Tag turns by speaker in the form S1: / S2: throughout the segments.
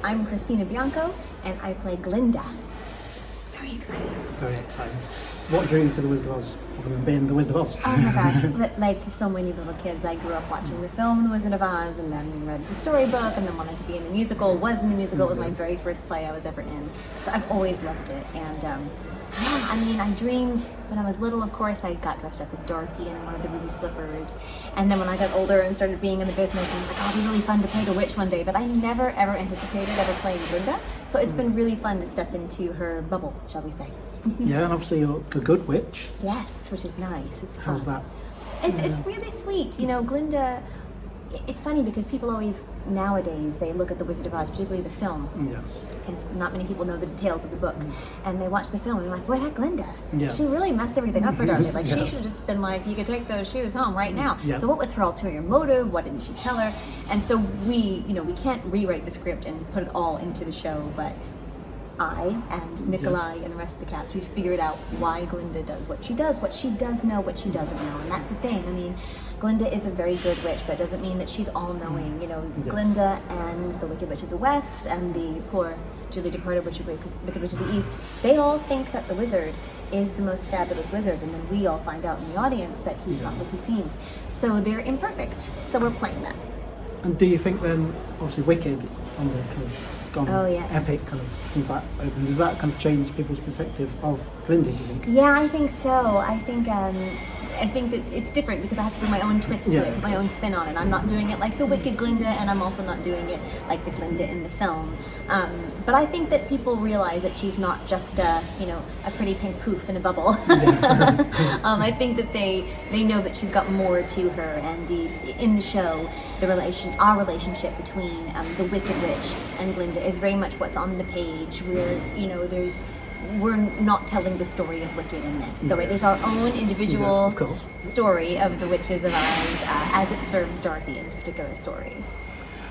S1: I'm Christina Bianco, and I play Glinda. Very excited.
S2: Very exciting. What drew you to the Wizard of Oz, other than being the Wizard of Oz?
S1: Oh my gosh, like so many little kids, I grew up watching the film The Wizard of Oz, and then read the storybook, and then wanted to be in the musical, was in the musical. It was my very first play I was ever in. So I've always loved it, and yeah, I mean, I dreamed when I was little, of course, I got dressed up as Dorothy and I wanted the ruby slippers. And then when I got older and started being in the business, I was like, oh, it'd be really fun to play the witch one day. But I never, ever anticipated ever playing Glinda. So it's been really fun to step into her bubble, shall we say.
S2: Yeah, and obviously you're the good witch.
S1: Yes, which is nice. It's fun.
S2: How's that?
S1: It's really sweet. You know, Glinda, it's funny because people always, nowadays, they look at The Wizard of Oz, particularly the film.
S2: Yes.
S1: Because not many people know the details of the book. And they watch the film and they're like, where'd that Glinda?
S2: Yeah.
S1: She really messed everything up for Dorothy. Like,
S2: Yeah.
S1: she should have just been like, you could take those shoes home right now.
S2: Yeah.
S1: So what was her ulterior motive? What didn't she tell her? And so we can't rewrite the script and put it all into the show, but I and Nikolai and the rest of the cast, we figured out why Glinda does what she does know, what she doesn't know. And that's the thing. I mean, Glinda is a very good witch, but it doesn't mean that she's all-knowing. You know,
S2: Yes.
S1: Glinda and the Wicked Witch of the West and the poor dearly departed Wicked Witch of the East, they all think that the wizard is the most fabulous wizard, and then we all find out in the audience that he's not what he seems. So they're imperfect. So we're playing that.
S2: And do you think then, obviously Wicked, on the kind of, it's gone epic kind of, since that opened, does that kind of change people's perspective of Glinda, do you think?
S1: Yeah, I think so. I think that it's different because I have to put my own twist to it, my own spin on it. I'm not doing it like the Wicked Glinda, and I'm also not doing it like the Glinda in the film. But I think that people realize that she's not just a pretty pink poof in a bubble.
S2: Yes.
S1: I think that they know that she's got more to her, and in the show, our relationship between the Wicked Witch and Glinda is very much what's on the page. Where we're not telling the story of Wicked in this, so it is our own individual story of the Witches of Oz as it serves Dorothy in this particular story.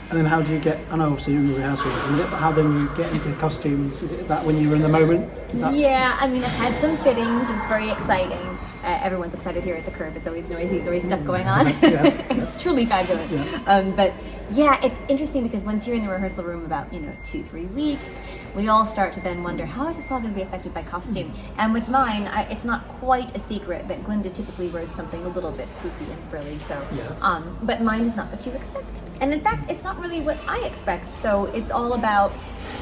S2: And then how do you get, I know obviously you're in the rehearsals, is it how then you get into the costumes? Is it that when you were in the moment?
S1: Yeah, I mean, I've had some fittings, it's very exciting. Everyone's excited here at the Curve, it's always noisy, there's always stuff going on.
S2: Yes.
S1: It's truly fabulous.
S2: Yes.
S1: But yeah, it's interesting because once you're in the rehearsal room about 2-3 weeks, we all start to then wonder, how is this all going to be affected by costume? And with mine, it's not quite a secret that Glinda typically wears something a little bit poofy and frilly, so but mine is not what you expect. And in fact, it's not really what I expect, so it's all about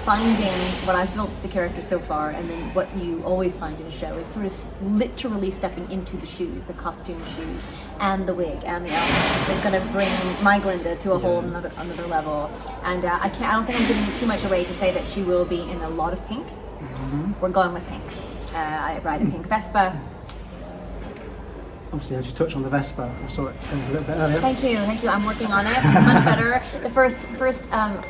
S1: finding what I've built as the character so far, and then what you always find in a show is sort of literally stepping into the shoes, the costume shoes, and the wig, and the outfit is going to bring my Glinda to a whole another level. And I don't think I'm giving too much away to say that she will be in a lot of pink. We're going with pink. I ride a pink Vespa.
S2: Obviously, as you touched on the Vespa, I saw it a little bit earlier.
S1: Thank you. I'm working on it. Much better. The first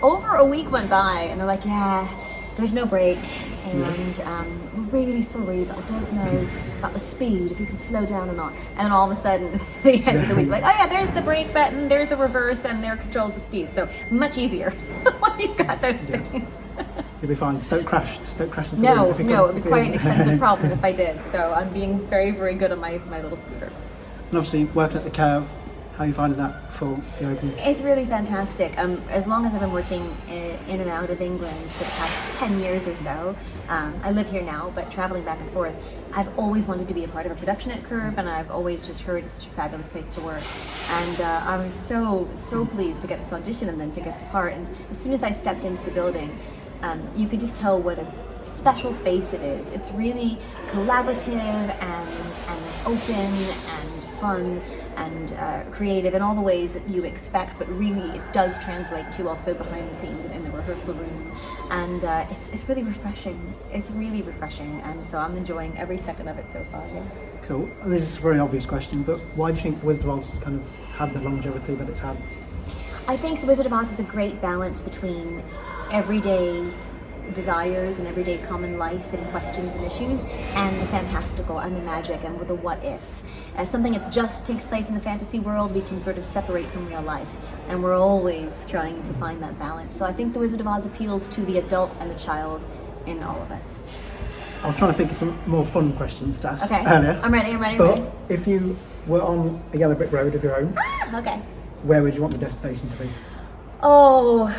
S1: over a week went by, and they're like, yeah, there's no brake, and we're really sorry, but I don't know about the speed, if you can slow down or not. And then all of a sudden, the end of the week, like, oh yeah, there's the brake button, there's the reverse, and there controls the speed. So much easier when you've got those things.
S2: You'll be fine. Just don't crash. Just don't crash.
S1: No, it'd be quite an expensive problem if I did. So I'm being very, very good on my little scooter.
S2: And obviously, working at the Curve, how are you finding that for the open?
S1: It's really fantastic. As long as I've been working in and out of England for the past 10 years or so, I live here now, but traveling back and forth, I've always wanted to be a part of a production at Curve, and I've always just heard it's such a fabulous place to work. And I was so pleased to get this audition and then to get the part. And as soon as I stepped into the building, you could just tell what a special space it is. It's really collaborative and open and fun and creative in all the ways that you expect, but really it does translate to also behind the scenes and in the rehearsal room. And it's really refreshing. It's really refreshing, and so I'm enjoying every second of it so far. Yeah.
S2: Cool. And this is a very obvious question, but why do you think The Wizard of Oz has kind of had the longevity that it's had?
S1: I think The Wizard of Oz is a great balance between everyday desires and everyday common life and questions and issues, and the fantastical and the magic and the what if. As something that just takes place in the fantasy world, we can sort of separate from real life, and we're always trying to find that balance. So I think The Wizard of Oz appeals to the adult and the child in all of us.
S2: I was trying to think of some more fun questions to ask
S1: Okay.
S2: earlier.
S1: I'm ready.
S2: But if you were on a yellow brick road of your own,
S1: Okay.
S2: where would you want the destination to be?
S1: Oh,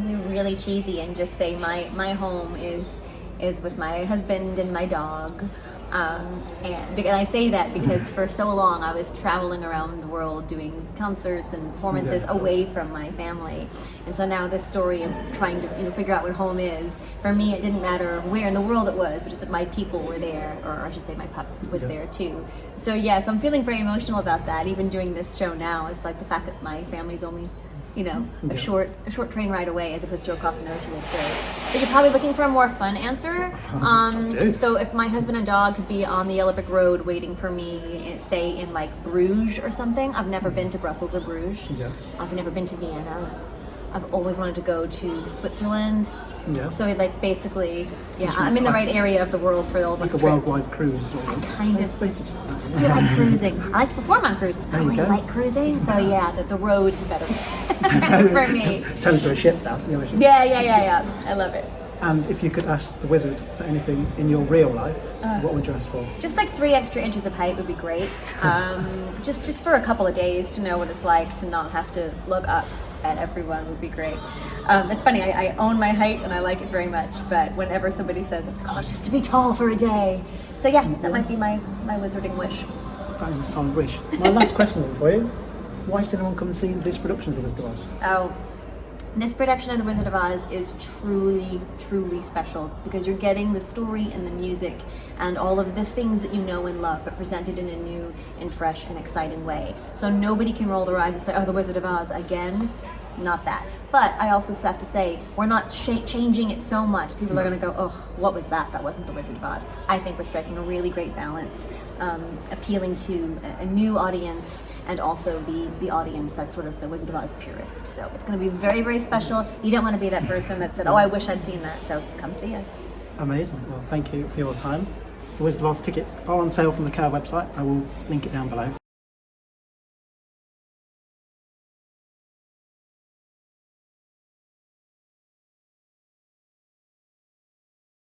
S1: be really cheesy and just say my home is with my husband and my dog. And I say that because for so long I was traveling around the world doing concerts and performances away from my family, and so now this story of trying to figure out what home is, for me it didn't matter where in the world it was, but just that my people were there, or I should say my pup was there too. So so I'm feeling very emotional about that. Even doing this show now, it's like the fact that my family's only a short train ride away as opposed to across an ocean is great. But you're probably looking for a more fun answer. So if my husband and dog could be on the yellow brick road waiting for me, say in like Bruges or something. I've never been to Brussels or Bruges.
S2: Yes.
S1: I've never been to Vienna. I've always wanted to go to Switzerland.
S2: Yeah.
S1: So like basically, I'm in the right area of the world for all these trips.
S2: Like a worldwide cruise.
S1: I kind of.
S2: Basically.
S1: I like cruising. I like to perform on cruises, but I really like cruising. So the road's better for me.
S2: Turn into a ship now.
S1: Yeah. I love it.
S2: And if you could ask the wizard for anything in your real life, what would you ask for?
S1: Just like 3 extra inches of height would be great. Just for a couple of days to know what it's like to not have to look up at everyone would be great. It's funny, I own my height and I like it very much, but whenever somebody says, it's like, just to be tall for a day. So that might be my wizarding wish.
S2: That is a solid wish. My last question is for you. Why should anyone come and see this production of The Wizard of Oz?
S1: This production of The Wizard of Oz is truly, truly special because you're getting the story and the music and all of the things that you know and love, but presented in a new and fresh and exciting way. So nobody can roll their eyes and say, The Wizard of Oz again? Not that. But I also have to say, we're not changing it so much. People are going to go, what was that? That wasn't The Wizard of Oz. I think we're striking a really great balance, appealing to a new audience and also the audience that's sort of the Wizard of Oz purist. So it's going to be very, very special. You don't want to be that person that said, I wish I'd seen that. So come see us.
S2: Amazing. Well, thank you for your time. The Wizard of Oz tickets are on sale from the Curve website. I will link it down below.